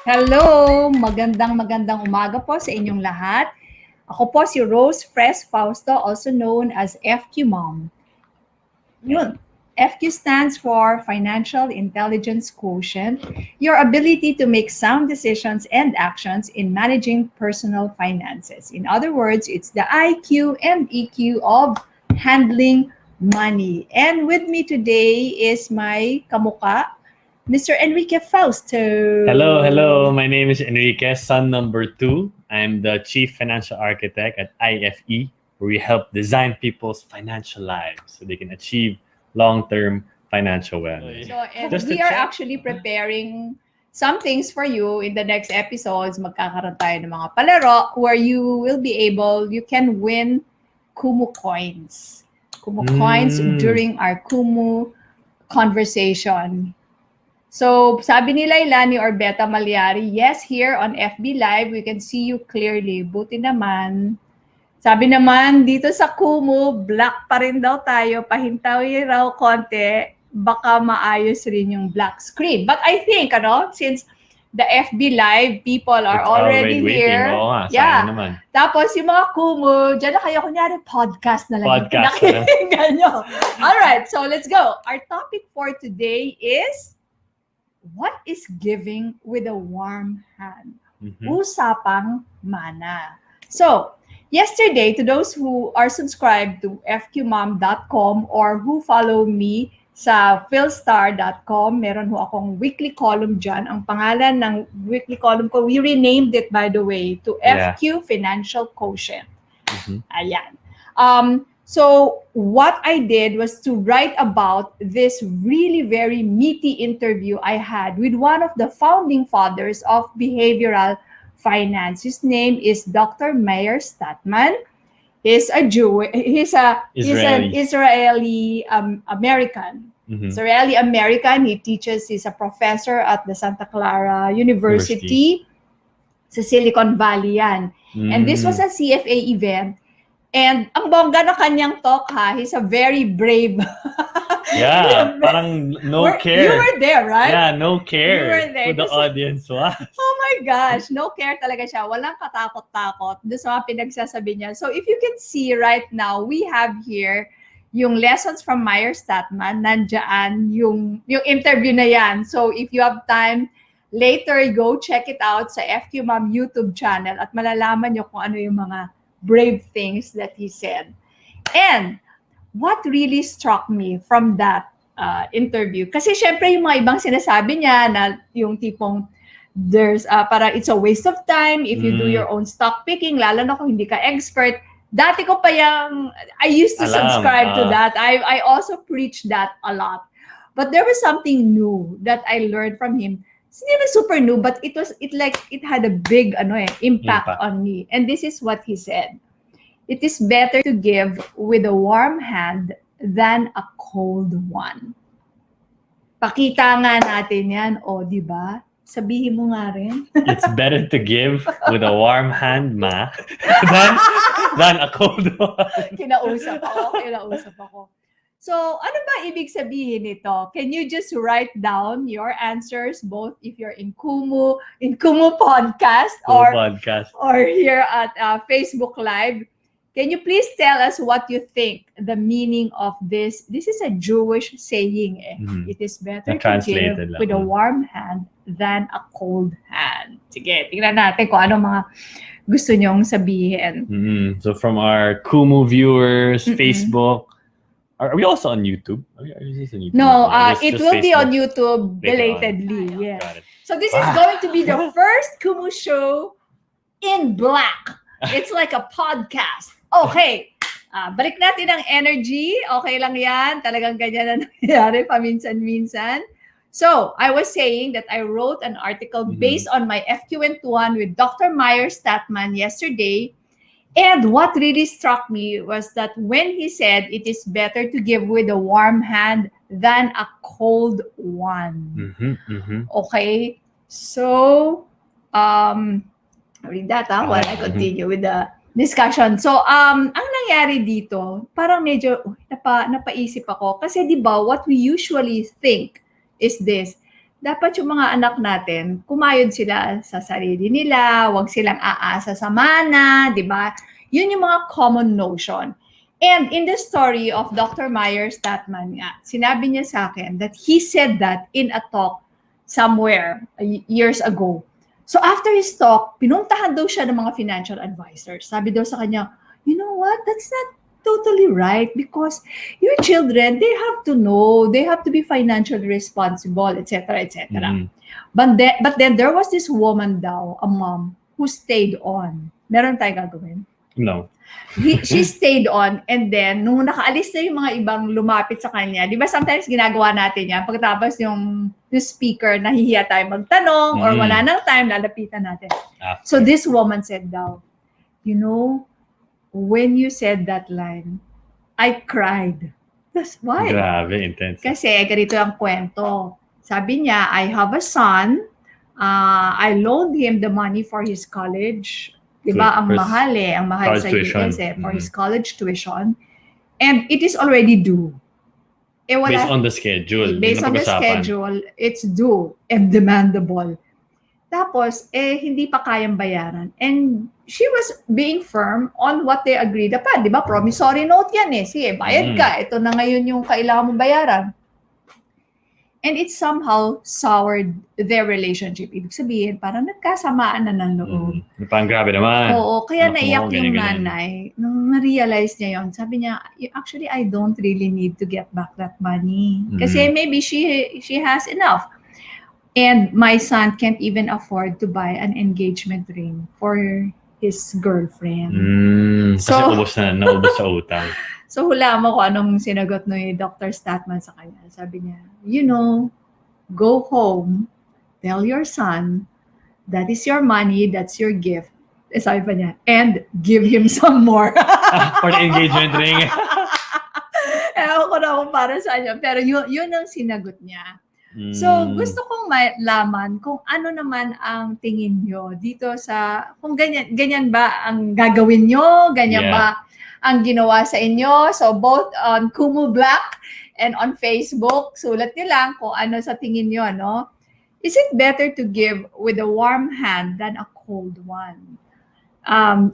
Hello! Magandang umaga po sa inyong lahat. Ako po si Rose Fres Fausto, also known as FQ Mom. Yun. FQ stands for Financial Intelligence Quotient, your ability to make sound decisions and actions in managing personal finances. In other words, it's the IQ and EQ of handling money. And with me today is my kamuka, Mr. Enrique Fausto. Hello. My name is Enrique, son number 2. I'm the Chief Financial Architect at IFE, where we help design people's financial lives so they can achieve long-term financial wellness. So, and we are actually preparing some things for you in the next episodes. Magkakaroon tayo ng mga palaro where you will be able, you can win Kumu coins. Kumu coins during our Kumu conversation. So, sabi ni Laila ni Orbeta Malyari, yes, here on FB Live, we can see you clearly. Buti naman. Sabi naman, dito sa Kumu, black pa rin daw tayo. Pahintawi raw konti, baka maayos rin yung black screen. But I think, since the FB Live, people are already here. Oo nga, yeah. Naman. Tapos yung mga Kumu, dyan na kayo, kunyari, podcast na lang. Podcast na lang. Alright, so let's go. Our topic for today is, what is giving with a warm hand? Usapang Mana. So, yesterday, to those who are subscribed to fqmom.com or who follow me sa philstar.com, meron ho akong weekly column dyan. Ang pangalan ng weekly column ko, we renamed it, by the way, to FQ Financial Quotient. Ayan. So what I did was to write about this really very meaty interview I had with one of the founding fathers of behavioral finance. His name is Dr. Meir Statman. He's a Jew. He's an Israeli American. Israeli American. He teaches. He's a professor at the Santa Clara University. Sa Silicon Valley yan. And this was a CFA event. And ang bongga na kanyang talk he's a very brave. Yeah, parang care. You were there, right? Yeah, no care. You were there. Who the audience was. Oh my gosh, no care talaga siya. Walang katakot-takot doon sa mga pinagsasabi niya. So if you can see right now, we have here yung lessons from Meir Statman. Nandiyan yung interview na yan. So if you have time, later go check it out sa FQ Mom YouTube channel at malalaman niyo kung ano yung mga brave things that he said. And what really struck me from that interview, kasi syempre yung mga ibang sinasabi niya na yung tipong there's para it's a waste of time if you do your own stock picking, lalo na kung hindi ka expert. Dati ko pa I used to subscribe to that. I also preached that a lot. But there was something new that I learned from him. Hindi na super new, but it had a big impact on me. And this is what he said. It is better to give with a warm hand than a cold one. Pakita nga natin yan. Di ba? Sabihin mo nga rin. It's better to give with a warm hand, ma, than a cold one. Kinausap ako. So, ano ba ibig sabihin nito? Can you just write down your answers, both if you're in Kumu podcast, or here at Facebook Live? Can you please tell us what you think the meaning of this? This is a Jewish saying. It is better to give with a warm hand than a cold hand. Sige, tingnan natin kung ano mga gusto nyong sabihin. So from our Kumu viewers, Facebook, are we also on YouTube? Are we on YouTube? No, it will be on YouTube belatedly. Yeah. So this is going to be the first Kumu show in black. It's like a podcast. Okay. Balik natin ang energy. Okay lang yan. Talagang ganyan na nangyayari paminsan-minsan. So, I was saying that I wrote an article based on my FQ1 with Dr. Meir Statman yesterday. And what really struck me was that when he said it is better to give with a warm hand than a cold one. Okay? So, read that while I continue with the discussion. So, ang nangyari dito, parang medyo napaisip ako. Kasi di ba, what we usually think is this, dapat yung mga anak natin, kumayod sila sa sarili nila, wag silang aasa sa mana, di ba? Yun yung mga common notion. And in the story of Dr. Meyer Statman nga, sinabi niya sa akin that he said that in a talk somewhere years ago. So after his talk, pinuntahan daw siya ng mga financial advisors. Sabi daw sa kanya, you know what, that's not totally right because your children, they have to know, they have to be financially responsible, etc., etc. But then there was this woman daw, a mom, who stayed on. Meron tayong gagawin? No. She stayed on, and then nung nakaalis na yung mga ibang lumapit sa kanya, di ba sometimes ginagawa natin yan, pagkatapos yung speaker, nahihiya tayo magtanong or wala nang time, lalapitan natin. So this woman said daw, you know, when you said that line, I cried. That's why. Grabe, intense. Kasi ganito ang kwento. Sabi niya, I have a son, I loaned him the money for his college. Diba? Ang mahal ang mahal sa US for his college tuition. And it is already due. Based on the schedule. Based on the schedule, it's due and demandable. Tapos, hindi pa kayang bayaran. And she was being firm on what they agreed upon. Diba? Promissory note yan Sige, bayad ka. Ito na ngayon yung kailangan mong bayaran. And it somehow soured their relationship. Ibig sabihin, parang nagkasamaan na ng loob. Parang grabe naman. Oo, kaya naiyak yung nanay. Nung na-realize niya yon, sabi niya, actually, I don't really need to get back that money. Kasi maybe she has enough. And my son can't even afford to buy an engagement ring for his girlfriend. Kasi naubos sa utang. So hula mo kung anong sinagot ni Dr. Statman sa kanya. Sabi niya, you know, go home, tell your son, that is your money, that's your gift. Sabi pa niya, and give him some more. For the engagement ring. Ewan ko na kung para sa kanya. Pero yun ang sinagot niya. So, gusto kong malaman kung ano naman ang tingin nyo dito sa, kung ganyan ba ang gagawin nyo, ganyan ba ang ginawa sa inyo. So, both on Kumu Black and on Facebook, sulat nyo lang kung ano sa tingin nyo, no? Is it better to give with a warm hand than a cold one?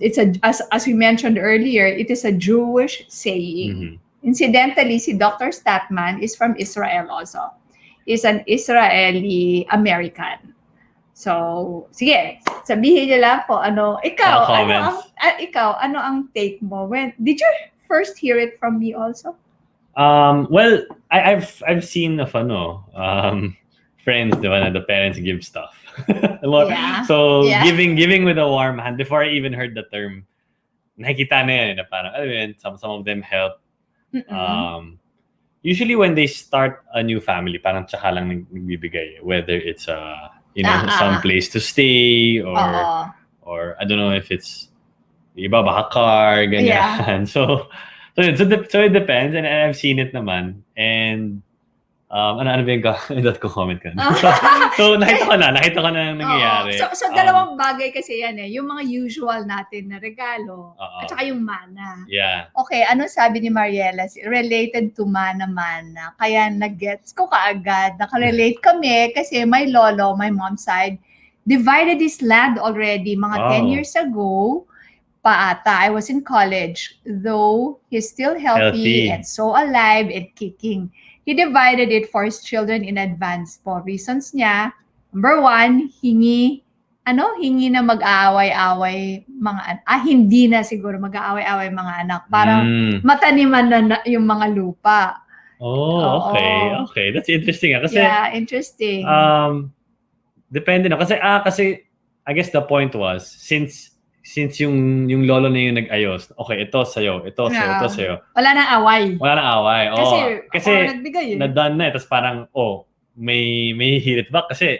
It's as we mentioned earlier, it is a Jewish saying. Incidentally, si Dr. Statman is from Israel also. Is an Israeli-American. So, sige, sabihin niyo lang po ikaw, ano ang take mo? Did you first hear it from me also? Well, I've seen of friends, diba, na the parents give stuff. So, giving with a warm hand, before I even heard the term, nakikita na yan, na parang, some of them help. Usually when they start a new family, parang tsaka lang nagbibigay, whether it's some place to stay or I don't know if it's iba baka car, ganyan. So it depends, and I've seen it naman. And ano ba yung comment ka? So nakita ko na nangyayari. So dalawang bagay kasi yan yung mga usual natin na regalo at saka yung mana. Yeah. Okay, ano sabi ni Mariela? Related to mana. Kaya nag-gets ko kaagad. Nakarelate kami kasi my lolo, my mom's side, divided his land already mga 10 years ago. Paata. I was in college, though he's still healthy and so alive and kicking. He divided it for his children in advance po. Reasons niya, number one, hingi na mag-aaway-away hindi na siguro mag-aaway-away mga anak. Parang mataniman na yung mga lupa. Okay. That's interesting. Kasi, interesting. Depende na. Kasi I guess the point was, since yung lolo na yung nag-ayos, okay, ito sa'yo. Wala nang away. Kasi nagbigay na-done na Tapos parang, may hirit back kasi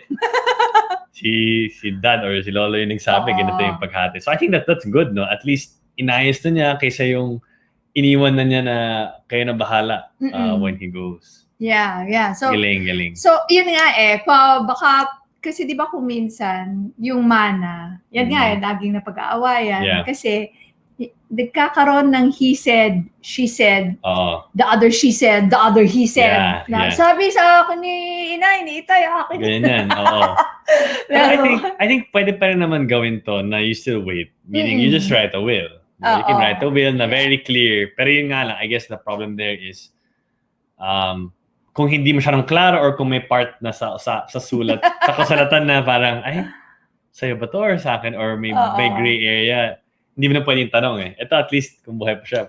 si dad or si lolo yung nagsabi, ganito yung paghati. So I think that's good, no? At least inayos na niya kaysa yung iniwan na niya na kayo na bahala when he goes. Yeah. So, galing. So, yun nga baka kasi di ba kung minsan, yung mana, yan nga laging napag-aawayan. Kasi nagkakaroon ng he said, she said, Oo. the other she said, the other he said. Yeah. Sabi sa akin ni inay, ni itay, akin. Ganyan, oo. Pero I think pwede pa rin naman gawin to na you still wait. Meaning, you just write a will. You can write a will na very clear. Pero yun nga lang, I guess the problem there is kung hindi masyadong klaro or kung may part na sa sulat, sa kasulatan na parang, ay, sa'yo ba to or sa akin? Or may gray area. Hindi mo na pwedeng tanong eh. Ito at least, kung buhay pa siya.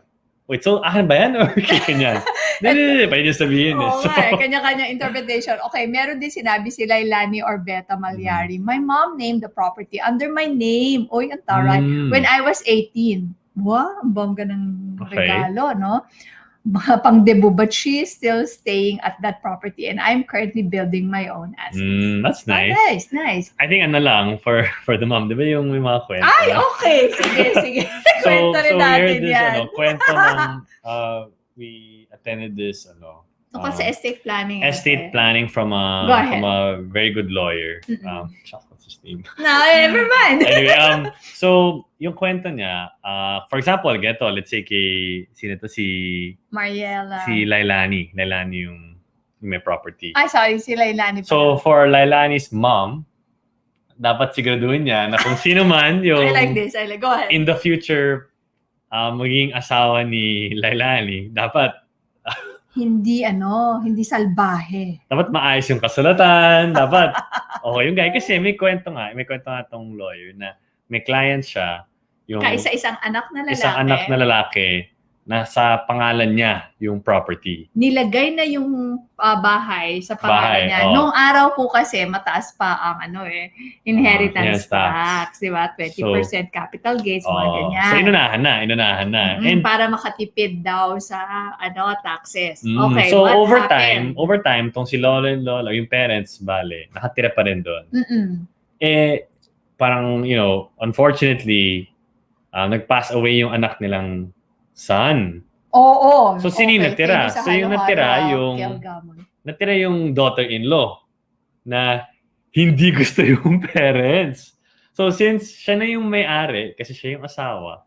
Wait, so akin ba yan? Or kanyan? Hindi, pwede niya sabihin eh. Oo nga, kanya-kanya interpretation. Okay, meron din sinabi si Lailani Orbeta Malyari. My mom named the property under my name. Oy, ang taray. When I was 18. Wow, ang bongga ng regalo, no? Pang-debo, but she is still staying at that property and I'm currently building my own assets. That's nice. Nice. I think ano lang, for the mom, di ba yung may mga kwento? Ay, okay. Sige. Kwento rin natin yan. Kwento ng, we attended this, Kasi estate planning. Estate planning from a very good lawyer. What's his name? No, never mind. Anyway, so yung kwento niya, for example, let's say sino to, si Mariela. Si Lailani yung may property. Ay, sorry, si Lailani. So for Lailani's mom, dapat siguraduhin niya na kung sino man yung I like this. Go ahead. In the future, magiging asawa ni Lailani, dapat hindi salbahe. Dapat maayos yung kasulatan, dapat okay yung guy. Kasi may kwento nga tong lawyer na may client siya, yung isang anak na lalaki. Isang anak na lalaki na sa pangalan niya yung property. Nilagay na yung bahay sa pangalan niya. Noong araw po kasi mataas pa ang inheritance tax, di ba? 20% capital gains, mga ganyan. So inunahan na. And para makatipid daw sa taxes. Okay, so what over happened? time tong si lola and lola, yung parents nakatira pa rin doon. Parang unfortunately nag-pass away yung anak nilang son. Oo. So sino yung natira? So yung natira yung daughter-in-law na hindi gusto yung parents. So since siya na yung may-ari, kasi siya yung asawa,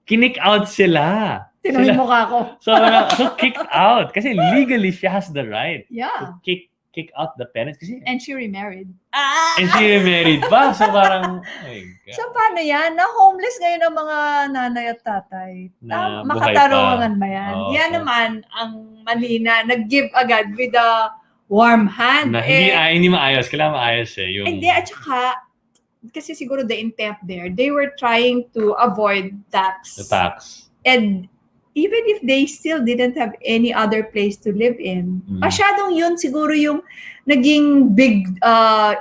kinick out sila. Tinuloy mukha ko. So kicked out. Kasi legally, she has the right to kick out the parents. Kasi, and she remarried. And she remarried pa. So parang, so paano yan? Na-homeless ngayon ang mga nanay at tatay. Makatarungan ba yan? Yan naman ang mali na nag-give agad with a warm hand. Na, hindi maayos. Kailangan maayos eh. Hindi, at saka, kasi siguro the intent there, they were trying to avoid tax. The tax. And even if they still didn't have any other place to live in, masyadong yun siguro yung naging big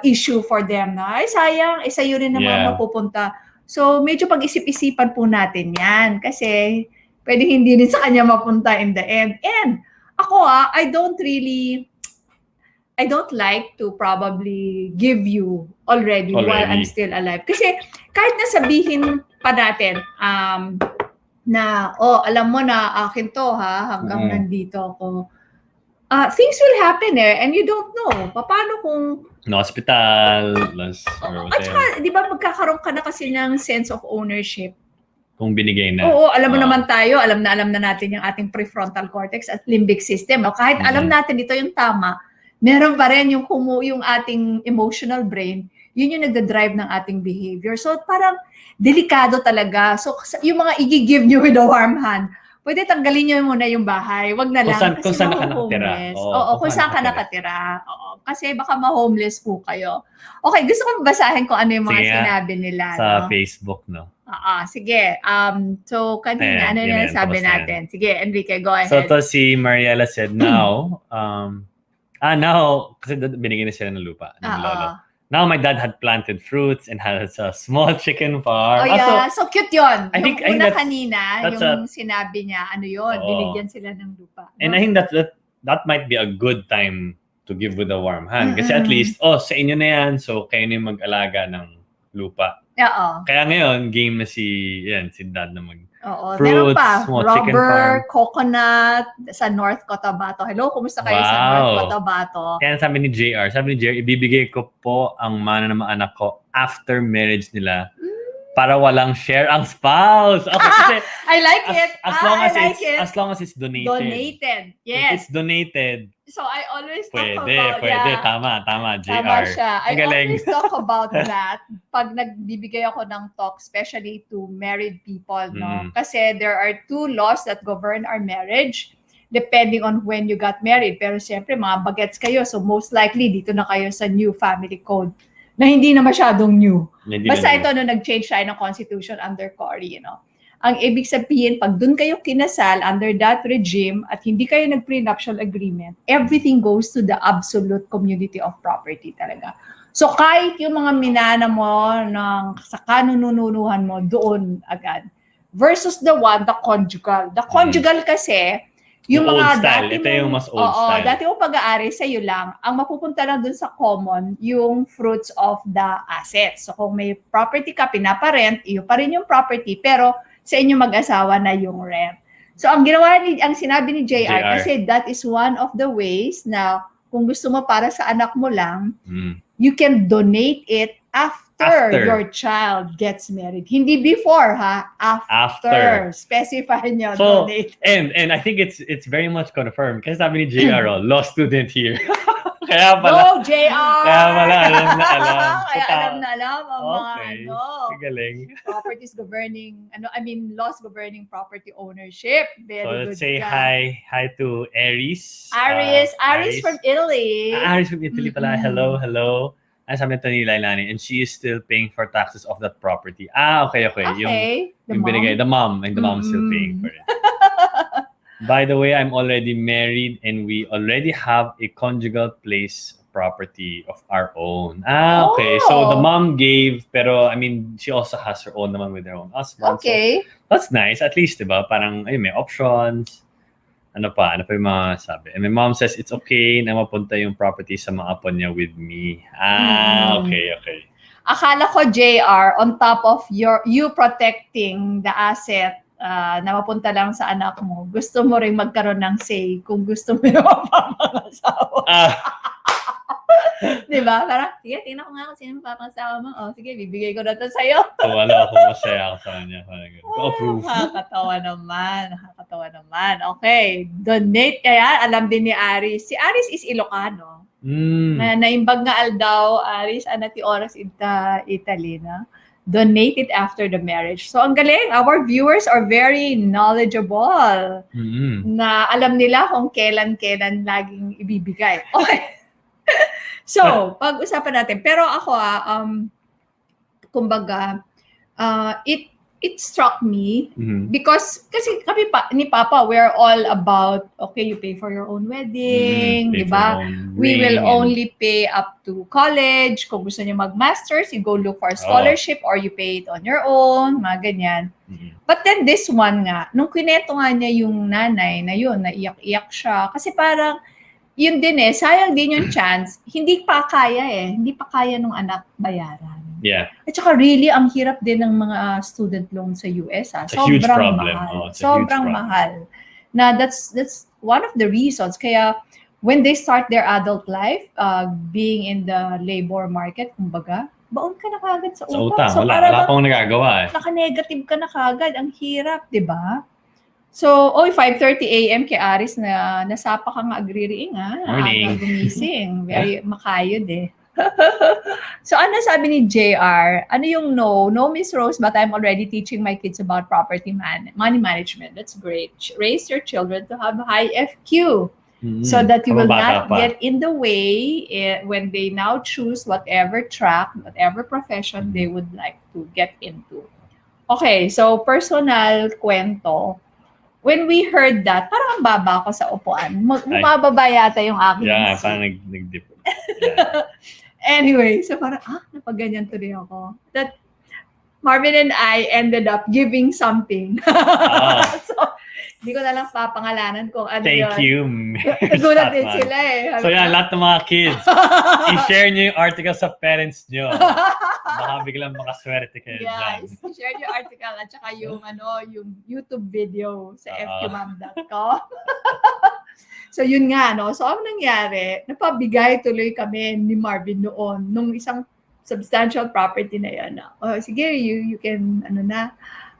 issue for them na, ay sayang, sa'yo rin naman mapupunta. So medyo pag-isip-isipan po natin yan kasi pwede hindi rin sa kanya mapunta in the end. And ako I don't like to probably give you already while I'm still alive. Kasi kahit nasabihin pa natin, na, alam mo na akin to hanggang nandito ako. Things will happen and you don't know. Paano kung hospital, or at saka, di ba magkakaroon ka na kasi ng sense of ownership? Kung binigay na. Oo, alam mo naman tayo, alam na natin yung ating prefrontal cortex at limbic system. Kahit alam natin ito yung tama, meron pa rin yung ating emotional brain, yun yung nagda-drive ng ating behavior. So parang delikado talaga. So yung mga i-give nyo with a warm hand, pwede tanggalin nyo muna yung bahay. Wag na lang. Kung saan ka nakatira. Kung saan ka nakatira. Kasi baka ma-homeless po kayo. Okay, gusto ko basahin kung ano yung mga sinabi nila. Sa Facebook, no? Sige. So, kanina, ano yung sabi natin? Sige, Enrique, go ahead. So, to si Mariela said, now, kasi binigyan na sila ng lupa. Ng lolo. Now, my dad had planted fruits and has a small chicken farm. So cute yun. I think kanina, yung sinabi niya, binigyan sila ng lupa. No? And I think that might be a good time to give with a warm hand. Kasi at least, sa inyo na yan, so kayo na yung mag-alaga ng lupa. Kaya ngayon, game na si dad na fruits, meron pa. small chicken Rubber, farm. Coconut, sa North Cotabato. Hello, kumusta kayo sa North Cotabato? Kaya sabi ni JR, ibibigay ko po ang mana ng mga anak ko after marriage nila para walang share ang spouse. Okay, kasi I like it. as long I as like it's it. as long as it's donated. Donated. If Yes. it's donated, So I always talk pwede, about, yeah. tama, JR. Tama siya. I Ang galing. always talk about that pag nagbibigay ako ng talk, especially to married people, no? Kasi there are 2 laws that govern our marriage depending on when you got married. Pero siyempre, mga bagets kayo. So most likely, dito na kayo sa new family code na hindi na masyadong new. Basta ito, nag-change tayo ng constitution under Cory, Ang ibig sabihin, pag dun kayo kinasal under that regime at hindi kayo nag-prenuptial agreement, everything goes to the absolute community of property talaga. So kahit yung mga minana mo sa kanununuhan mo, doon agad. Versus the conjugal. The conjugal kasi, yung mga old style. dati Ito yung mas old style. Dati mo pag-aari sa'yo lang, ang mapupunta lang dun sa common, yung fruits of the assets. So kung may property ka, pinaparent, iyo pa rin yung property, pero sa inyo mag-asawa na yung rent. So ang sinabi ni JR, kasi that is one of the ways na kung gusto mo para sa anak mo lang, you can donate it after your child gets married. Hindi before, ha? After. Specify nyo, so, donate. And I think it's very much confirmed. Kasi sabi ni JR, law student here. Kaya pala. No, JR! Kaya pala, alam na alam. Kaya alam na alam ang Okay. mga Galing. properties governing, laws governing property ownership. Very So good. let's say hi to Aries. Aries from Italy. Aries from Italy pala. Hello. Ang sabi nito ni Lailani, and she is still paying for taxes of that property. Okay. Yung binigay, the mom is still paying for it. By the way, I'm already married and we already have a conjugal place property of our own. Okay. So the mom gave, pero I mean, she also has her own naman with her own husband. Okay. So that's nice. At least, diba? Parang, may options. Ano pa yung mga sabi? And my mom says it's okay na mapunta yung property sa mga apo niya with me. Okay. Akala ko, JR, on top of you protecting the asset na mapunta lang sa anak mo, gusto mo rin magkaroon ng say kung gusto mo yung mapapangasawa. Diba? Parang, sige, tingnan ko nga kung sino mapapangasawa mo. Sige, bibigay ko na to sa'yo. So, ako masaya ako sa kanya. Approve. Nakakatawa naman. Okay. Donate kaya. Alam din ni Aris. Si Aris is Ilocano. Naimbag nga aldaw, Aris, anati oras Italy na. Donate it after the marriage. So, ang galing. Our viewers are very knowledgeable. Na alam nila kung kailan laging ibibigay. Okay. So, pag-usapan natin. Pero ako, kumbaga, it struck me because kasi kami ni Papa, we're all about, okay, you pay for your own wedding, di ba? We will only pay up to college. Kung gusto niyo mag-masters, you go look for a scholarship or you pay it on your own, mga ganyan. But then this one nga, nung kineto nga niya yung nanay na yun, naiyak-iyak siya. Kasi parang, yun din sayang din yung chance, hindi pa kaya nung anak bayaran. Yeah. At saka really, ang hirap din ng mga student loan sa US. Sobrang mahal. Sobrang mahal. Na that's one of the reasons. Kaya when they start their adult life, being in the labor market, kumbaga, baon ka na kagad sa utang. So wala pang nagagawa. Naka-negative ka na kagad. Ang hirap, di ba? So, 5:30 a.m. kay Aris na nasapa kang agririing, Morning. Gumising. Very makayod So, ano sabi ni JR? Ano yung no? No, Miss Rose, but I'm already teaching my kids about money management. That's great. Raise your children to have high FQ so that you will not get in the way when they now choose whatever track, whatever profession they would like to get into. Okay, so personal kwento. When we heard that, parang ang baba ko sa upuan. Bumababa yata yung aking Yeah, parang nag-dip. Anyway, so parang, napaganyan tuloy ako. That Marvin and I ended up giving something. So, hindi ko na lang papangalanan kung ano Thank you. Nagulat din sila So yan, lahat ng mga kids, i-share nyo yung article sa parents nyo. Baka biglang makaswerte kayo dyan. Yes, share your article at saka yung YouTube video sa fqmam.com. So yun nga, So ang nangyari, napabigay tuloy kami ni Marvin noon nung isang substantial property na yan. Oh, sige, you can,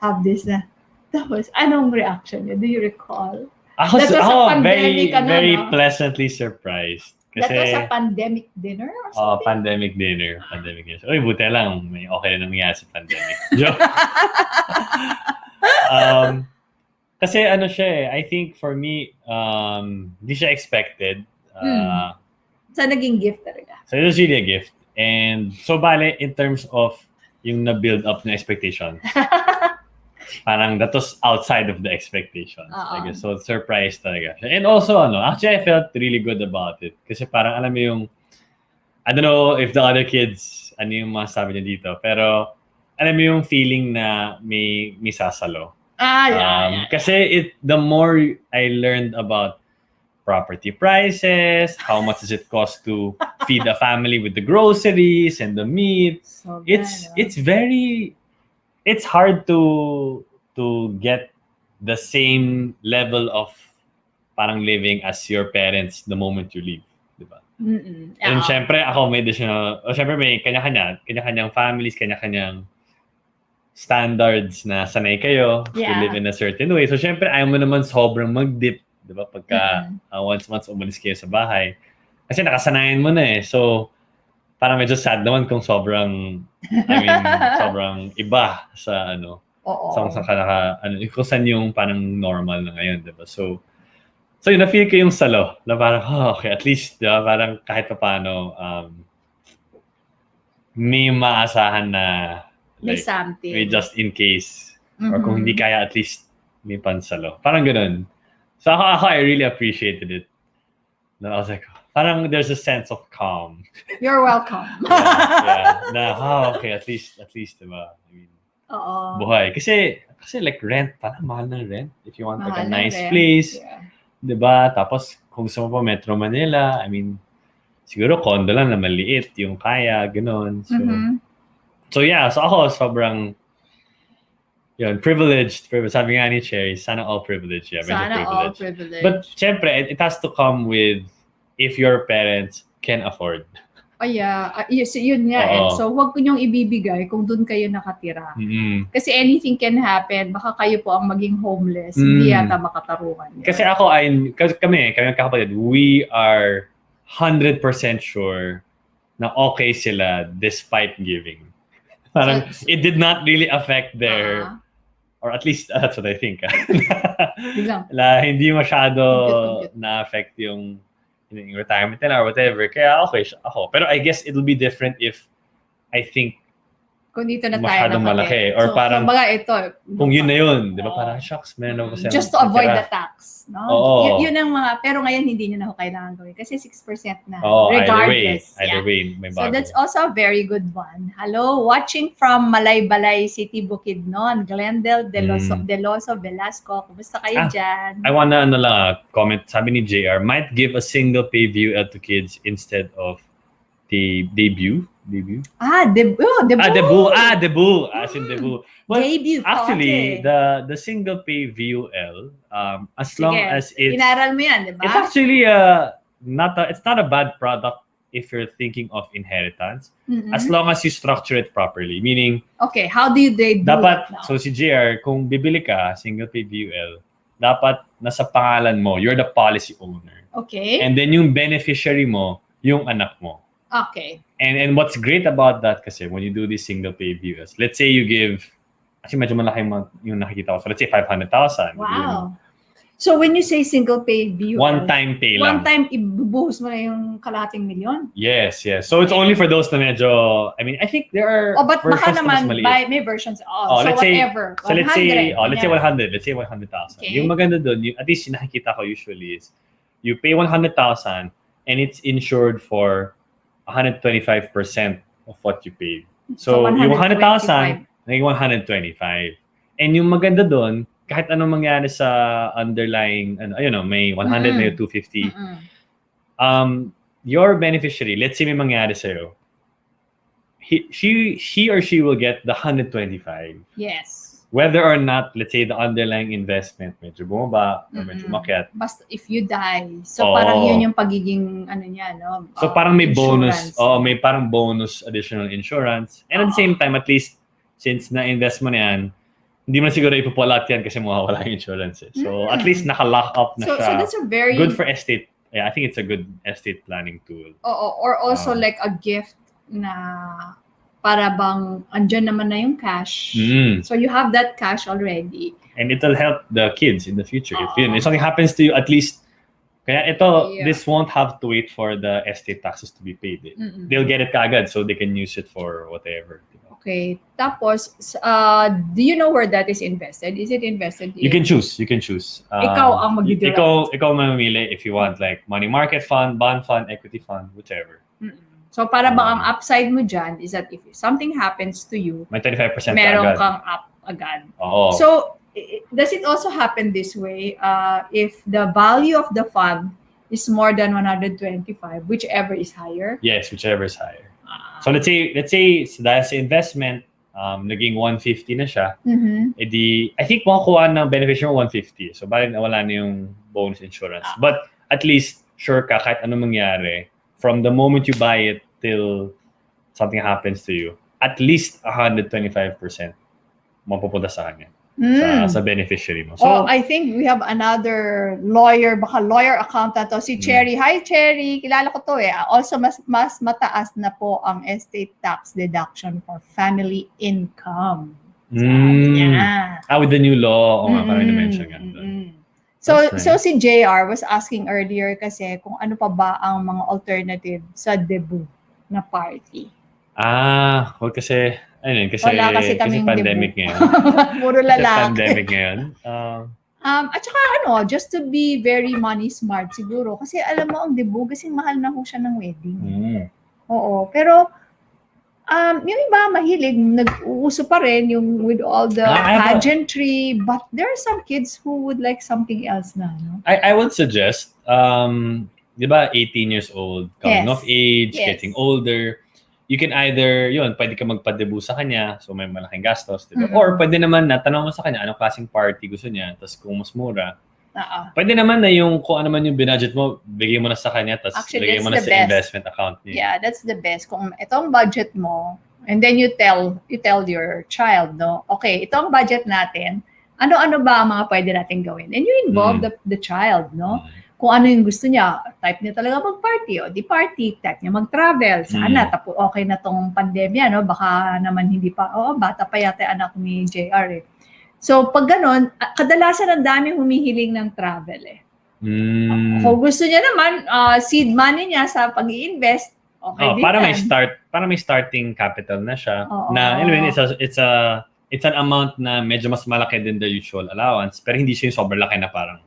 have this na. Tapos, anong reaction niya? Do you recall? Ako, That was a very, pandemic, very pleasantly surprised. That was a Kasi, pandemic dinner or something? pandemic dinner. Uy, buti lang. May okay na nangyari sa pandemic. Joke. Kasi ano siya eh, I think for me, hindi siya expected. So, naging gift talaga. So it was really a gift. And so bale, in terms of yung na-build up na expectation, parang that was outside of the expectations. I guess. So surprise talaga. And also, actually I felt really good about it. Kasi parang alam mo yung, I don't know if the other kids, ano yung masasabi niya dito, pero alam mo yung feeling na may sasalo. Yeah. Kasi the more I learned about property prices, how much does it cost to feed a family with the groceries and the meat. So It's hard to get the same level of parang living as your parents the moment you leave, di ba? And syempre ako may additional, syempre may kanya-kanyang families, kanya-kanyang standards na sanay kayo to live in a certain way. So syempre ayaw mo naman sobrang mag-dip, di ba? Pagka once umalis kayo sa bahay. Kasi nakasanayan mo na eh. So parang medyo sad naman kung sobrang iba sa kung saan yung parang normal na ngayon, di ba? So yun, na-feel ko yung salo na parang, okay, at least, di ba? Parang kahit pa paano, may maasahan na may something. May just in case. Or kung hindi kaya, at least may pansalo. Parang ganun. So ako I really appreciated it. I was like, parang there's a sense of calm. You're welcome. Okay, at least, diba? I mean, buhay. Kasi like rent, parang mahal ng rent. If you want like a nice place, diba? Tapos, kung gusto mo pa Metro Manila, I mean, siguro condo lang na maliit, yung kaya, ganun. So ako sobrang privileged. Sabi nga ni Cherry, sana all privilege. Yeah, sana all privilege. But syempre, it has to come with if your parents can afford. Yun nga eh. So, huwag ko niyong ibibigay kung doon kayo nakatira. Kasi anything can happen. Baka kayo po ang maging homeless. Hindi yata makatarungan. Kasi kami kakapatid, we are 100% sure na okay sila despite giving. Parang, it did not really affect their, or at least that's what I think. Hindi masyado na-affect yung retirement nila or whatever. Kaya okay ako. Pero I guess it'll be different if I think kung dito na tayo masyadong malaki. Or parang, kung yun na yun. Di ba? Parang, shocks, meron ako just to avoid the tax. No? Yun ang pero ngayon hindi nyo na ako kailangan gawin. Kasi 6% na. Regardless. Either way, may bago. So that's also a very good one. Hello, watching from Malaybalay City, Bukidnon, Glendale, Deloso, Velasco. Kumusta kayo dyan? I wanna comment. Sabi ni JR, might give a single pay VUL to kids instead of the debut. Debut. Debut. As in debut. Well, debut. Actually, the single pay VUL, as long as it's... Inaral mo yan, di ba? It's actually it's not a bad product if you're thinking of inheritance, as long as you structure it properly. Meaning, okay, how do they do dapat, it now? So si JR, kung bibili ka, single pay VUL, dapat nasa pangalan mo, you're the policy owner. Okay. And then yung beneficiary mo, yung anak mo. Okay. And what's great about that kasi when you do these single pay VULs, let's say you give, actually medyo malaki yung nakikita ko. So let's say 500,000. Wow. So when you say single pay VUL, one-time pay lang. One time, ibubuhos mo na yung kalahating milyon? Yes. So it's only for those na medyo, I mean, I think there are but baka naman, may versions. So let's whatever. Say, 100. Let's say 100. Let's say 100,000. Okay. Yung maganda doon, at least yung nakikita ko usually is, you pay 100,000 and it's insured for 125% of what you paid. So yung 100,000, naging 125. And yung maganda doon, kahit anong mangyari sa underlying, may 100, may 250. Your beneficiary, let's say may mangyari sa'yo, he or she will get the 125. Yes. whether or not, let's say, the underlying investment medyo bumaba or medyo umakyat. Basta if you die. So Oo. parang yun yung pagiging ano niya, no? So parang may insurance. bonus, may parang bonus additional insurance. And at the same time, at least, since na-invest mo na yan, hindi mo na siguro ipupulat yan kasi mawawala yung insurance. So at least naka-lock up na So siya. that's a very Good for estate. Yeah, I think it's a good estate planning tool. or also like a gift na para bang andyan naman na yung cash. So you have that cash already. And it'll help the kids in the future. If something happens to you, at least, kaya ito, this won't have to wait for the estate taxes to be paid. They'll get it kaagad so they can use it for whatever. Okay. Tapos, do you know where that is invested? Is it invested in? You can choose. Ikaw ang mag-direct. Ikaw mamimili if you want like money market fund, bond fund, equity fund, whichever. So para bang ang upside mo dyan is that if something happens to you, may 25% meron agad. kang up agad. Oo. So does it also happen this way? If the value of the fund is more than 125, whichever is higher? Yes, whichever is higher. So let's say dahil sa investment, naging 150 na siya, edi, I think makakuha ng beneficiary mo 150. So bali nawala na yung bonus insurance. But at least, sure ka kahit anong mangyari, from the moment you buy it till something happens to you, at least 125% mapupunta sa kanya. Sa beneficiary mo. So, I think we have another lawyer, baka lawyer accountant to, si Cherry. Hi, Cherry. Kilala ko to eh. Also, mas mataas na po ang estate tax deduction for family income. With the new law, parang na-mention nga. So si JR was asking earlier kasi kung ano pa ba ang mga alternative sa debut na party. Kasi wala kasi kaming pandemic debut. ngayon. Puro lalaki. Pandemic ngayon. At saka just to be very money smart siguro kasi alam mo ang debut kasi mahal na ho siya ng wedding. Oo, pero yung iba mahilig, nag-uuso pa rin yung with all the pageantry, but there are some kids who would like something else na, no? I would suggest, di ba, 18 years old, coming of age, getting older, you can either, pwede ka magpa-debut sa kanya, so may malaking gastos, di ba? Or pwede naman na, tanong mo sa kanya, anong klaseng party gusto niya, tapos kung mas mura, pwede naman na yung kung ano man yung binudget mo, bigay mo na sa kanya, tapos lagay mo na sa investment account niya. Yeah, that's the best. Kung itong budget mo, and then you tell your child, no, okay, itong budget natin, ano-ano ba ang mga pwede natin gawin? And you involve the child, no? Kung ano yung gusto niya, type niya talaga mag-party, di party, type niya mag-travel, sana, tapos okay na tong pandemya, no? Baka naman hindi pa, bata pa yata anak ni JR eh. So, pag ganon, kadalasan ang daming humihiling ng travel eh. Kung gusto niya naman, seed money niya sa pag-i-invest, okay din para may starting capital na siya. Na, anyway, it's an amount na medyo mas malaki than the usual allowance, pero hindi siya yung sobrang laki na parang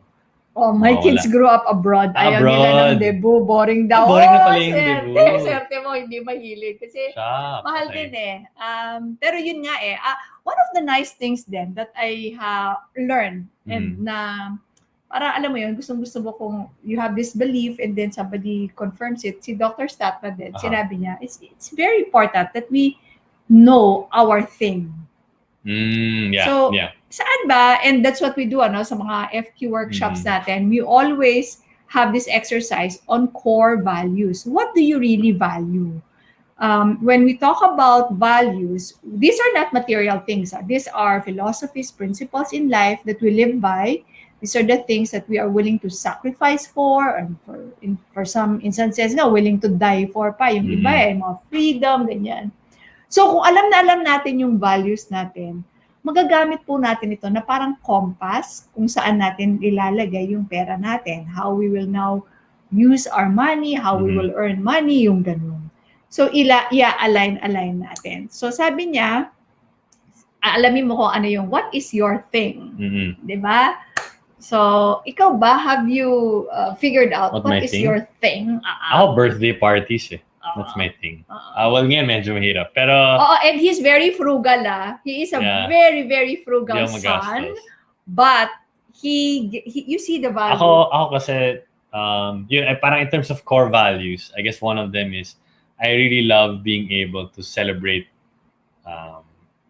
my kids grew up abroad. Ayaw nila ng debut. Boring daw. Boring na pala yung debut. Swerte mo, hindi mahilig. Kasi mahal din eh. Pero yun nga eh. One of the nice things then that I have learned and na para alam mo yun, gustong-gusto mo kung you have this belief and then somebody confirms it. Si Dr. Statman din, sinabi niya, it's very important that we know our thing. Saan ba? And that's what we do sa mga FQ workshops natin. We always have this exercise on core values. What do you really value? When we talk about values, these are not material things. These are philosophies, principles in life that we live by. These are the things that we are willing to sacrifice for, and for some instances, willing to die for pa. Yung iba mga freedom, ganyan. So kung alam natin yung values natin, magagamit po natin ito na parang compass kung saan natin ilalagay yung pera natin. How we will now use our money, how we will earn money, yung ganun. So, align natin. So, sabi niya, alamin mo kung ano yung what is your thing. Diba? So, ikaw ba, have you figured out what is your thing? Ako, birthday parties eh. That's my thing. Well, ngayon medyo mahirap. Pero... and he's very frugal He is a very, very frugal son. But, you see the value. Ako kasi, parang in terms of core values, I guess one of them is, I really love being able to celebrate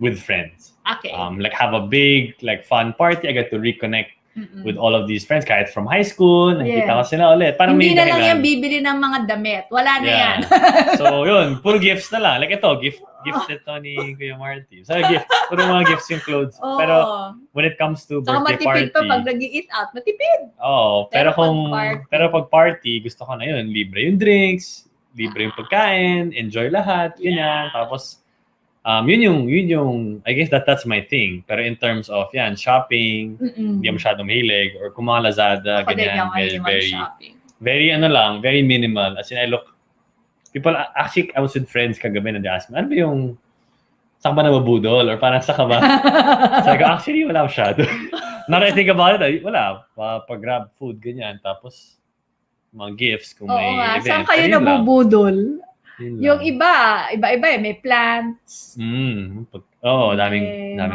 with friends. Okay. Like have a big like fun party. I get to reconnect Mm-mm. with all of these friends kahit from high school. Nakikita ko Yes. sila ulit. Parang Hindi may na lang dahilan. yung bibili ng mga damit. Wala na yan. So, yun. Puro gifts na lang. Like ito, gift ito ni Kuya Marty. So, gift. Puro mga gifts yung clothes. Oo. Pero, when it comes to Saka birthday matipid party. pa pag nag-eat out. Matipid. Oo. Pero pag party, gusto ko na yun. Libre yung drinks. Libre yung pagkain. Enjoy lahat. Ganyan. Tapos, yun yung, I guess that's my thing. Pero in terms of, shopping, hindi masyadong mahilig. Or kung mga Lazada, Ako din ganyan. yung shopping. Very minimal. As in, actually, I was with friends kagabi and they asked me, ano ba yung, saan ba nababudol? Or parang saan ka ba? Sabi ko, actually, wala masyado. Now that I think about it, wala. Pag-grab food, ganyan. Tapos, mga gifts kung may event. Saan kayo nabubudol? Yung iba-iba eh. May plants. Daming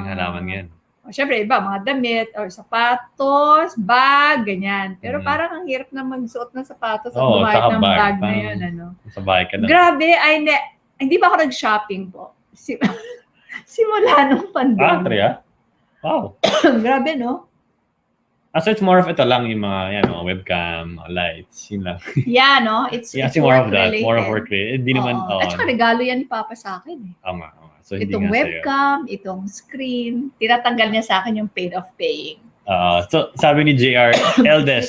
halaman yan. Siyempre, iba, mga damit, or sapatos, bag, ganyan. Pero parang ang hirap na magsuot ng sapatos at gumamit ng bag na yun. Sa bahay ka lang. Grabe, hindi ba ako nag-shopping po? Simula nung pandemic. Wow. Grabe, no? So it's more of ito lang yung mga, webcam, lights, yun lang. Yeah, no? It's more of that. More of work related. Hindi naman, At saka regalo yan ni Papa sa akin eh. Tama. So, itong webcam, itong screen, tinatanggal niya sa akin yung paid of paying. So sabi ni JR,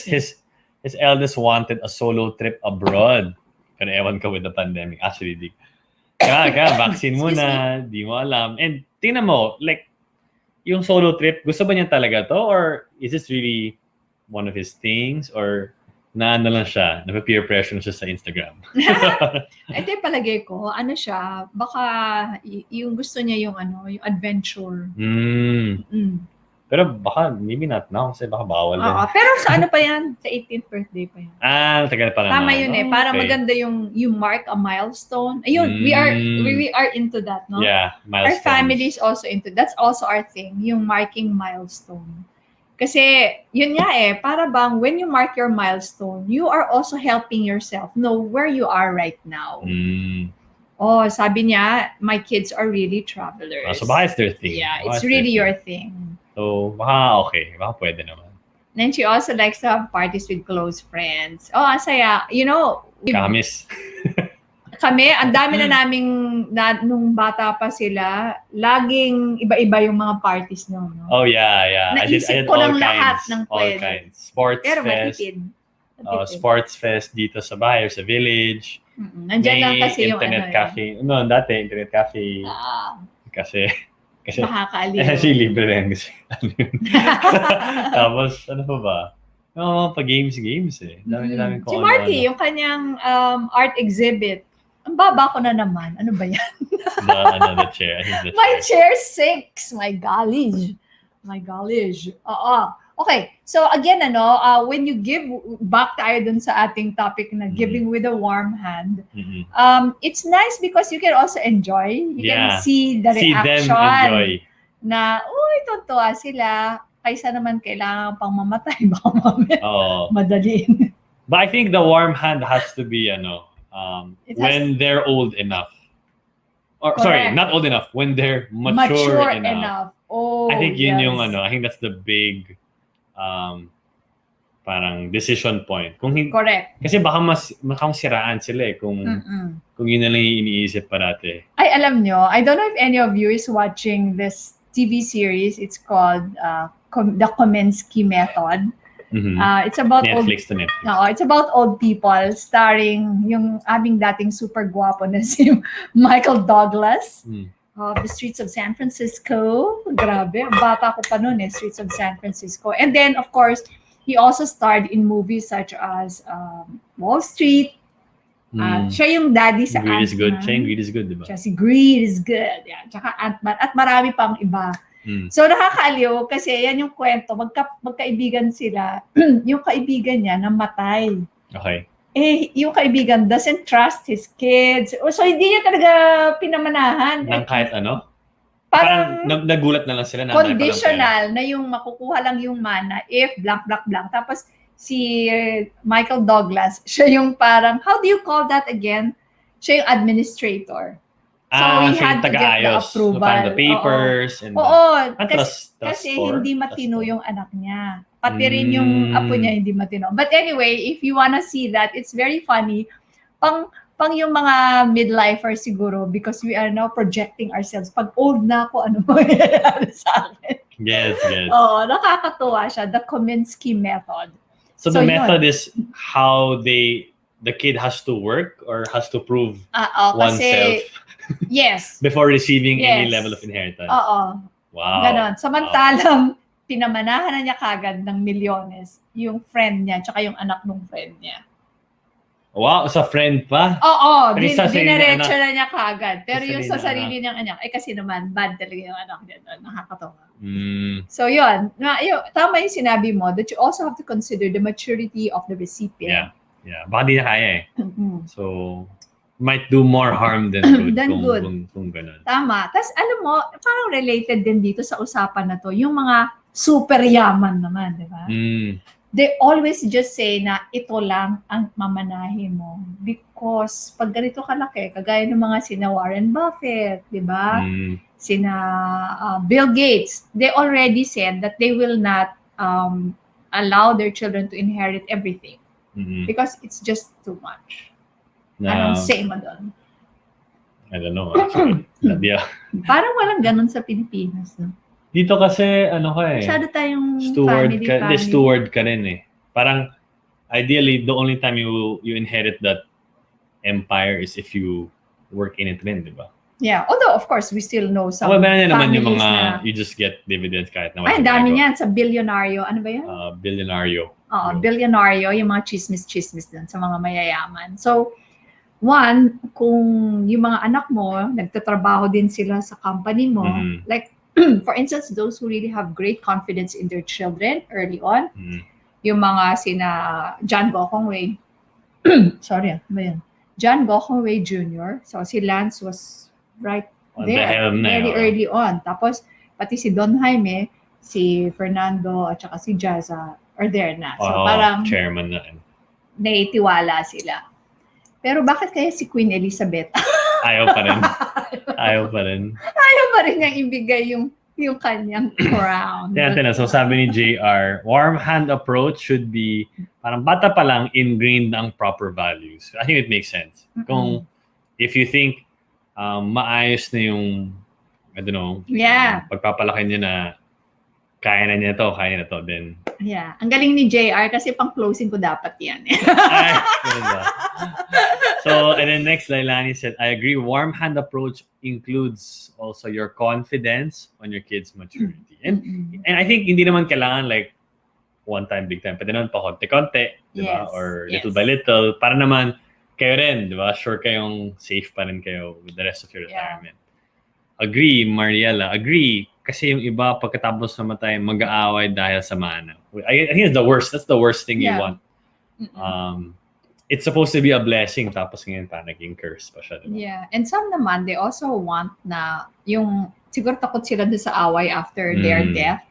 his eldest wanted a solo trip abroad. Pero ewan ka with the pandemic. Actually, kaya vaccine muna, di mo alam. And tingnan mo, like, yung solo trip, gusto ba niya talaga to? Or is this really one of his things? Or naano lang siya, na-peer pressure na siya sa Instagram? Ito yung palagay ko, siya, baka yung gusto niya yung adventure. Pero baka, maybe not now, kasi baka bawal din. Pero sa pa yan? Sa 18th birthday pa yan. Tagal pa naman. Tama yun eh, para maganda yung mark a milestone. Ayun, we are into that, no? Yeah, milestones. Our family is also into, that's also our thing, yung marking milestone. Kasi, yun nga eh, para bang when you mark your milestone, you are also helping yourself know where you are right now. Sabi niya, my kids are really travelers. So baka it's their thing. Yeah, it's really your thing. So, baka okay. Baka pwede naman. And she also likes to have parties with close friends. Ang saya. Kamis. Kami, ang dami na naming, nung bata pa sila, laging iba-iba yung mga parties nyo. No? Oh, yeah. Naisip ko lang lahat ng pwede. All kinds. Sports pero fest. matipid. Sports fest dito sa bahay or sa village. Nandiyan lang kasi yung internet cafe. No, dati internet cafe. Kasi makakaaliw. Kasi libre rin kasi. Tapos, ano pa ba? Pa-games eh. Dami ko. Si Marty, yung kanyang art exhibit, ang baba ko na naman. Ano ba yan? the chair. My chair sinks. My gollage. Okay. So again, when you give, back tayo dun sa ating topic na giving with a warm hand, it's nice because you can also enjoy. You can see the reaction. Them enjoy. Na, tuntua sila. Kaysa naman kailangan pang mamatay. Baka mamaya madaliin. But I think the warm hand has to be, when they're old enough. Or sorry, not old enough. When they're mature enough. I think yun yung I think that's the big parang decision point. Correct. Kasi baka siraan sila kung yun na lang yung iniisip parate. Ay, alam nyo, I don't know if any of you is watching this TV series. It's called the Kamensky Method. It's about Netflix to Netflix. It's about old people starring yung aming dating super guwapo na si Michael Douglas. The Streets of San Francisco. Grabe, bata ko pa noon Streets of San Francisco. And then, of course, he also starred in movies such as Wall Street. Siya yung daddy sa Ant-Man. Greed is good. Siya yung Greed is good, diba? Siya si Greed is good. Yeah. Tsaka Ant-Man. At marami pang iba. So, nakakaaliw kasi yan yung kwento. Magkaibigan sila. Yung kaibigan niya namatay. Okay. Yung kaibigan doesn't trust his kids. So, hindi niya talaga pinamanahan. Nang kahit ano? Parang nagulat na lang sila. Na conditional na yung makukuha lang yung mana if blank. Tapos, si Michael Douglas, siya yung parang, how do you call that again? Siya yung administrator. So we so had to get the taga-ayos. So, approval. parang the papers and Oo, trust kasi score? hindi Trust matino score. yung anak niya. Pati rin yung apo niya hindi matino. But anyway, if you wanna see that, it's very funny. Pang yung mga midlifers siguro because we are now projecting ourselves. Pag old na ako, ano mangyayari sa akin? Yes. Oo, nakakatuwa siya. The Kamensky Method. So the yun. method is how the kid has to work or has to prove oneself yes. before receiving any Yes. level of inheritance. Oo. Wow. Ganon. Samantalang, pinamanahan na niya kagad ng milyones yung friend niya tsaka yung anak ng friend niya. Wow, sa friend pa? Oo, Pero sa sarili niyang dinaretso anak. na niya kagad. Pero Sa yung sarili sa niyang sarili niyang anak, kasi naman, bad talaga yung anak niya doon. Nakakatawa. So yun, tama yung sinabi mo that you also have to consider the maturity of the recipient. Yeah. Baka di na kaya eh. So, might do more harm than good. Kung ganun. Tama. Tapos alam mo, parang related din dito sa usapan na to, yung mga super yaman naman, di ba? They always just say na ito lang ang mamanahin mo because pag ganito kalaki, kagaya ng mga sina Warren Buffett, di ba? Sina Bill Gates, they already said that they will not allow their children to inherit everything because it's just too much. Anong say mo doon? I don't know. Actually. Parang walang ganun sa Pilipinas. No? Dito kasi, ano ka eh. Masyado tayong steward family. Steward ka rin eh. Parang, ideally, the only time you inherit that empire is if you work in it rin, di ba? Yeah. Although, of course, we still know some families naman yung mga, na, you just get dividends kahit na. Ay, dami niyan sa bilyonaryo. Ano ba yan? Bilyonaryo. Oo, bilyonaryo, yung mga chismis dun sa mga mayayaman. So, one, kung yung mga anak mo, nagtatrabaho din sila sa company mo, like, for instance, those who really have great confidence in their children early on, yung mga sina John Gokongwei, sorry, ba yan? John Gokongwei Jr., so si Lance was right there, very early on. Tapos, pati si Don Jaime, si Fernando, at saka si Jaza are there na. So, parang chairman na. naitiwala sila. Pero bakit kaya si Queen Elizabeth? Ayaw pa rin. Ayaw pa rin niyang ibigay yung kanyang crown. So sabi ni JR, warm hand approach should be, parang bata pa lang, ingrained ang proper values. I think it makes sense. Kung, if you think, maayos na yung, I don't know, pagpapalaki niya na, kaya na niya to, then... Yeah. Ang galing ni JR kasi pang closing ko dapat yan. So, and then next, Lailani said, I agree, warm hand approach includes also your confidence on your kid's maturity. And I think hindi naman kailangan like one time, big time. Pwede naman pa konti-konti, diba? Or little by little. Para naman kayo rin, diba? Sure kayong safe pa rin kayo with the rest of your retirement. Agree, Mariela. Agree. Kasi yung iba, pagkatapos namatay, mag-aaway dahil sa mana. I think it's the worst. That's the worst thing you want. It's supposed to be a blessing, tapos ngayon pa naging curse pa siya. Diba? Yeah. And some naman, they also want na yung, siguro takot sila doon sa away after their death.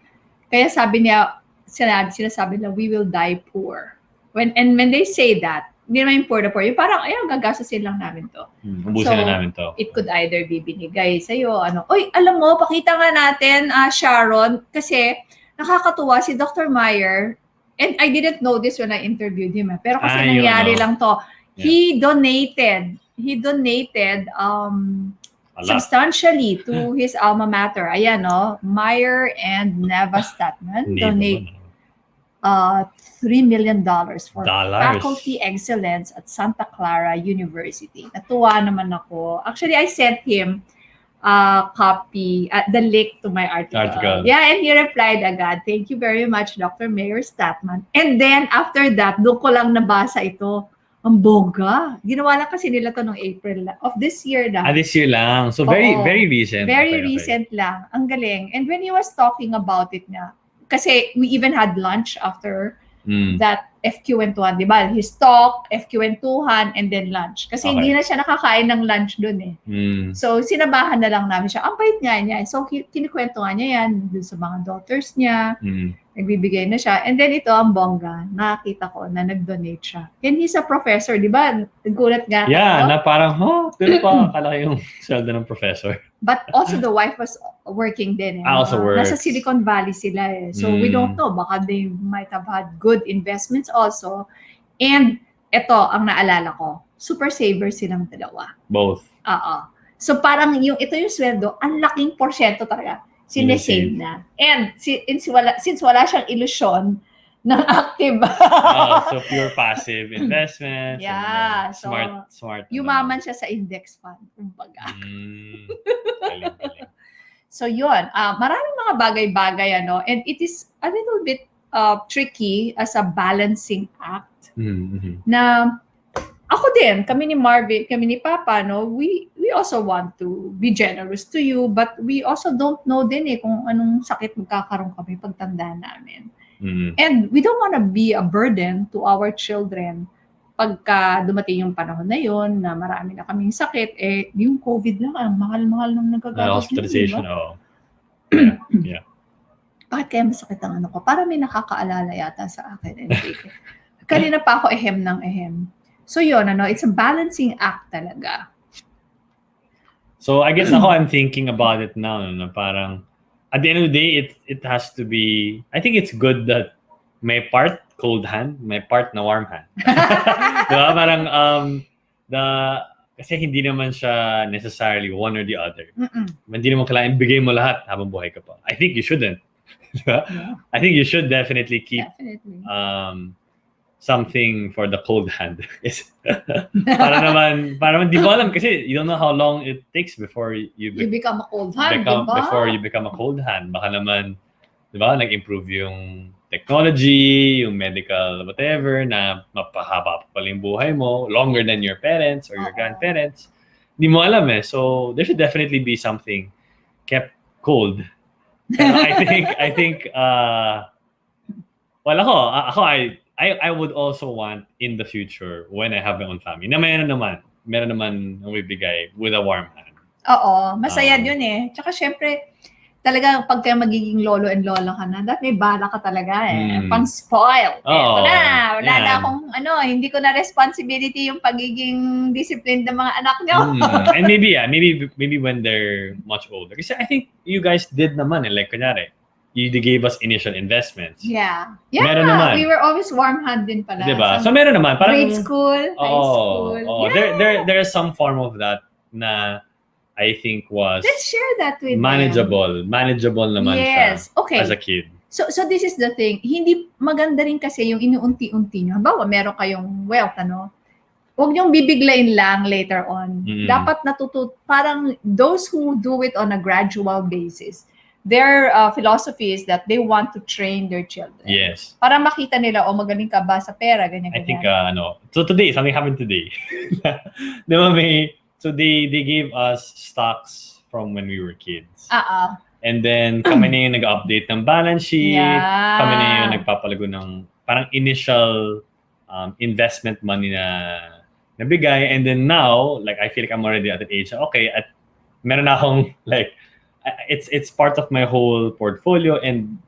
Kaya sinasabi na, we will die poor. When they say that, hindi naman yung poor na poor. Yung parang, ayun, gagasasin lang namin to. Ubusin na namin to. It could either be binigay sa'yo, Uy, alam mo, pakita nga natin, Sharon, kasi nakakatuwa si Dr. Meyer, and I didn't know this when I interviewed him, pero kasi nangyari lang to. Yeah. He donated substantially to his alma mater. Ayan, Meyer and Neva Statman donate $3 million for faculty excellence at Santa Clara University. Natuwa naman ako. Actually, I sent him copy, the link to my article. Yeah, and he replied agad, thank you very much, Dr. Mayor Statman. And then, after that, doon ko lang nabasa ito. Ang bongga. Ginawa lang kasi nila to noong April of this year lang. This year lang. So, very recent. Very recent lang. Ang galing. And when he was talking about it nga, kasi we even had lunch after that FQ1, di ba? His talk, FQ1, and then lunch. Kasi hindi na siya nakakain ng lunch dun eh. So, sinabahan na lang namin siya. Ang bait nga niya. So, kinikwento nga niya yan dun sa mga daughters niya. nagbibigay na siya. And then ito ang bongga, nakakita ko na nag-donate siya. And he's a professor, di ba? Nagulat nga Yeah, ako. na parang, pero pa kalaki yung sweldo ng professor. But also the wife was working din. Also works. Nasa Silicon Valley sila eh. So we don't know. Baka they might have had good investments also. And ito ang naalala ko. Super savers silang dalawa. Both. Oo. So parang ito yung sweldo, ang laking porsyento talaga. Sinesave na. And since wala siyang ilusyon ng active. So pure passive investments. Yeah. And, So smart. yumaman siya sa index fund. Kumbaga. Galing. So yun, maraming mga bagay-bagay and it is a little bit tricky as a balancing act na ako din, kami ni Marvin, kami ni Papa, we also want to be generous to you, but we also don't know din kung anong sakit magkakaroon kami pagtanda namin. And we don't want to be a burden to our children pagka dumating yung panahon na yon na marami na kaming sakit, yung COVID lang, ang mahal-mahal nung nagagados. Hospitalization, Yeah. Bakit kaya masakit ang ko? Para may nakakaalala yata sa akin. Kanina pa ako ehem ng ehem. So yun, it's a balancing act talaga. So I guess ako I'm thinking about it now, parang at the end of the day, it has to be, I think it's good that may part cold hand, may part na warm hand. Diba? Parang kasi hindi naman siya necessarily one or the other. Hindi naman kailangan bigay mo lahat habang buhay ka pa. I think you shouldn't. Diba? Yeah. I think you should definitely keep something for the cold hand. para naman di mo alam kasi you don't know how long it takes before you become a cold hand, before you become a cold hand. Baka naman, di ba, nag-improve yung technology, yung medical whatever, na mapahaba pa pala yung buhay mo, longer than your parents or your grandparents. Di mo alam So there should definitely be something kept cold. Pero I think I would also want in the future when I have my own family na meron naman ang bibigay with a warm hand. Oo, masaya yun Tsaka syempre, talaga pagka magiging lolo and lola ka na, may bala ka talaga pang spoil. Wala na akong hindi ko na responsibility yung pagiging disciplined ng mga anak nyo. And maybe when they're much older. Kasi I think you guys did naman like kunyari, you gave us initial investments. Yeah. Meron naman. We were always warm hand din pala. Diba? So meron naman. Parang, grade school, high school. There is some form of that na I think was let's share that with manageable. them. Manageable naman siya okay. As a kid. So this is the thing. Hindi maganda rin kasi yung inuunti-unti nyo. Halimbawa, meron kayong wealth, huwag niyong bibiglayin lang later on. Dapat parang those who do it on a gradual basis, their philosophy is that they want to train their children. Yes. Para makita nila, magaling ka ba sa pera, ganyan. I think, so today, something happened today. So they gave us stocks from when we were kids. And then, kami na yung nag-update ng balance sheet. Yeah. Kami na yung nagpapalago ng parang initial investment money na nabigay. And then now, like, I feel like I'm already at an age, at meron na akong, like, it's part of my whole portfolio and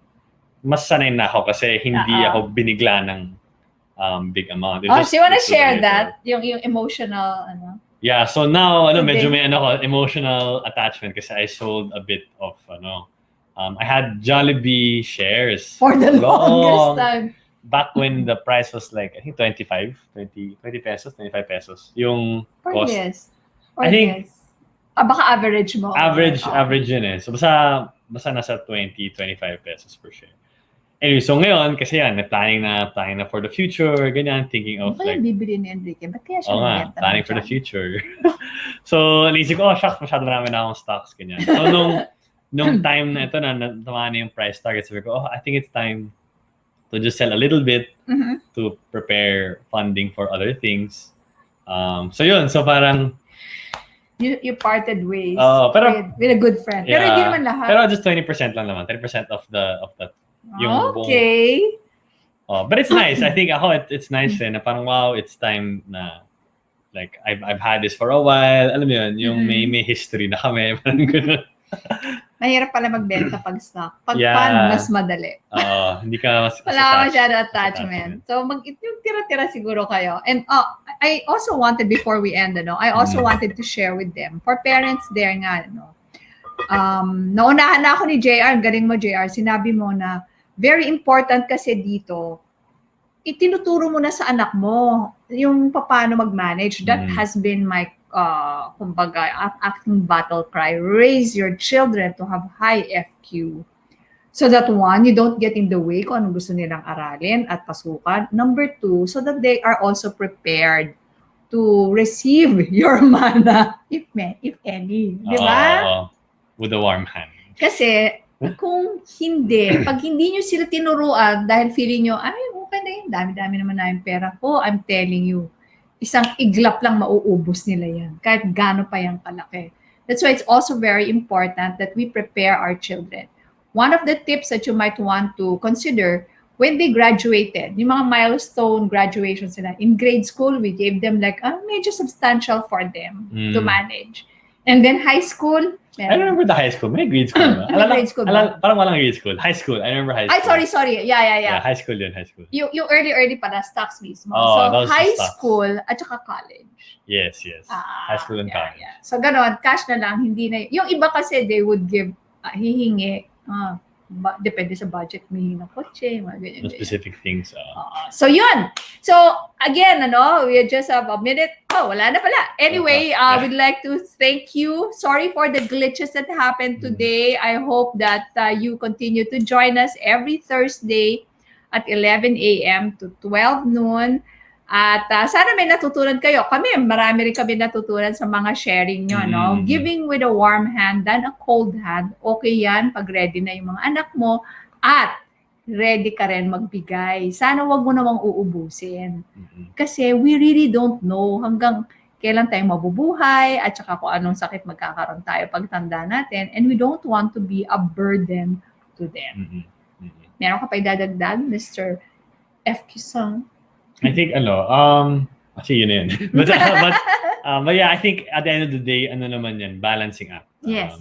mas sanay na ako kasi hindi ako binigla ng big amount. So you wanna share that? Yung emotional, Yeah, so now, medyo may emotional attachment kasi I sold a bit of, I had Jollibee shares. For the longest time. Back when the price was like, I think 20 pesos, 25 pesos. Yung cost. Yes. I think, baka average mo. Average yun So, basta nasa 20, 25 pesos per share. Anyway, so ngayon, kasi yan, planning na for the future, ganyan, thinking of like... bibili ni Enrique, ba't kaya siya nagenta? Planning for the future. So, naisip ko, shucks, masyado marami na akong stocks, ganyan. So, nung time na ito, na tama na yung price target, sabi ko, I think it's time to just sell a little bit to prepare funding for other things. So, yun. So, parang... You parted ways with a good friend. Yeah, pero hindi naman lahat. Pero just 20% lang naman. 20% of that. Okay. But it's nice. I think it's nice na parang wow, it's time na like I've had this for a while. Alam mo yun, yung may history na kami. Mahirap pala magbenta pag stock. Pag Yeah. fund, mas madali. Hindi ka mas Wala ka attached. masyado attachment. So, yung tira-tira siguro kayo. And I also wanted, before we end, I also wanted to share with them, for parents there nga, naunahan na ako ni JR, galing mo JR, sinabi mo na, very important kasi dito, itinuturo mo na sa anak mo yung paano mag-manage. That has been my kumbaga, acting battle cry. Raise your children to have high FQ. So that one, you don't get in the way kung anong gusto nilang aralin at pasukan. Number two, so that they are also prepared to receive your mana, if any. Di ba? With a warm hand. Kasi, kung hindi, pag hindi nyo sila tinuruan dahil feeling nyo, ay, okay na yun, dami-dami naman namin pera. Oh, I'm telling you, isang iglap lang mauubos nila yan, kahit gaano pa yung kalaki. That's why it's also very important that we prepare our children. One of the tips that you might want to consider, when they graduated, yung mga milestone graduations nila, in grade school, we gave them like, medyo substantial for them to manage. And then high school, I remember the high school. May grade school ba? Grade school ba? Parang walang grade school. High school. I remember high school. Ay, sorry. Yeah. High school yun, high school. Yung early pa na, stocks mismo. Oh, so, high school at saka college. Yes. High school and college. Yeah. So, ganon, cash na lang, hindi na. Yung iba kasi, they would give, hihingi, depende sa budget, may ng kotse, mga ganyan. No specific things. So, yun. So, again, we just have a minute. Oh, wala na pala. Anyway, we'd like to thank you. Sorry for the glitches that happened today. I hope that you continue to join us every Thursday at 11 a.m. to 12 noon. At sana may natutunan kayo. Marami rin kami natutunan sa mga sharing nyo, no? Giving with a warm hand than a cold hand. Okay yan pag ready na yung mga anak mo at ready ka rin magbigay. Sana wag mo namang uubusin. Kasi we really don't know hanggang kailan tayo mabubuhay at saka kung anong sakit magkakaroon tayo pagtanda natin. And we don't want to be a burden to them. Meron ka pa idadagdag, Mr. F. Kisang? I think actually yun. But yeah, I think at the end of the day, naman yan, balancing act. Yes.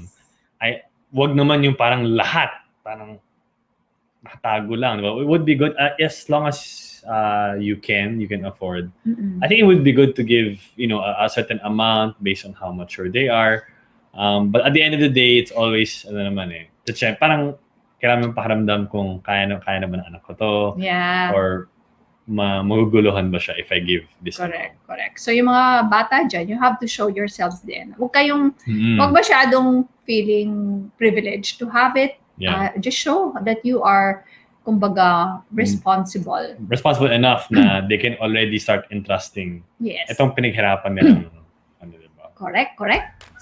Wag naman yung parang lahat, parang nakatago lang. Diba? It would be good as long as you can afford. I think it would be good to give, a certain amount based on how mature they are. But at the end of the day, it's always, parang kailangan pakiramdam kung kaya naman ang anak ko to. Yeah. Or maguguluhan ba siya if I give this? Correct. So yung mga bata dyan, you have to show yourselves din. Huwag masyadong feeling privileged to have it. Yeah. Just show that you are, kumbaga, responsible. Responsible enough na they can already start entrusting. Yes. Itong pinaghirapan nila. Correct.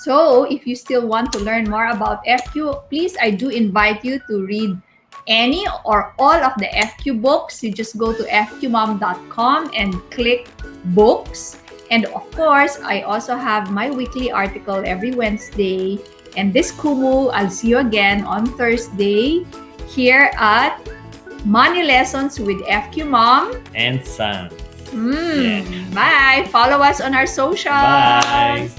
So, if you still want to learn more about FQ, please, I do invite you to read any or all of the FQ books. You just go to fqmom.com and click books. And of course, I also have my weekly article every Wednesday. And this Kumu, I'll see you again on Thursday here at Money Lessons with FQ Mom and Son. Bye. Follow us on our socials. Bye.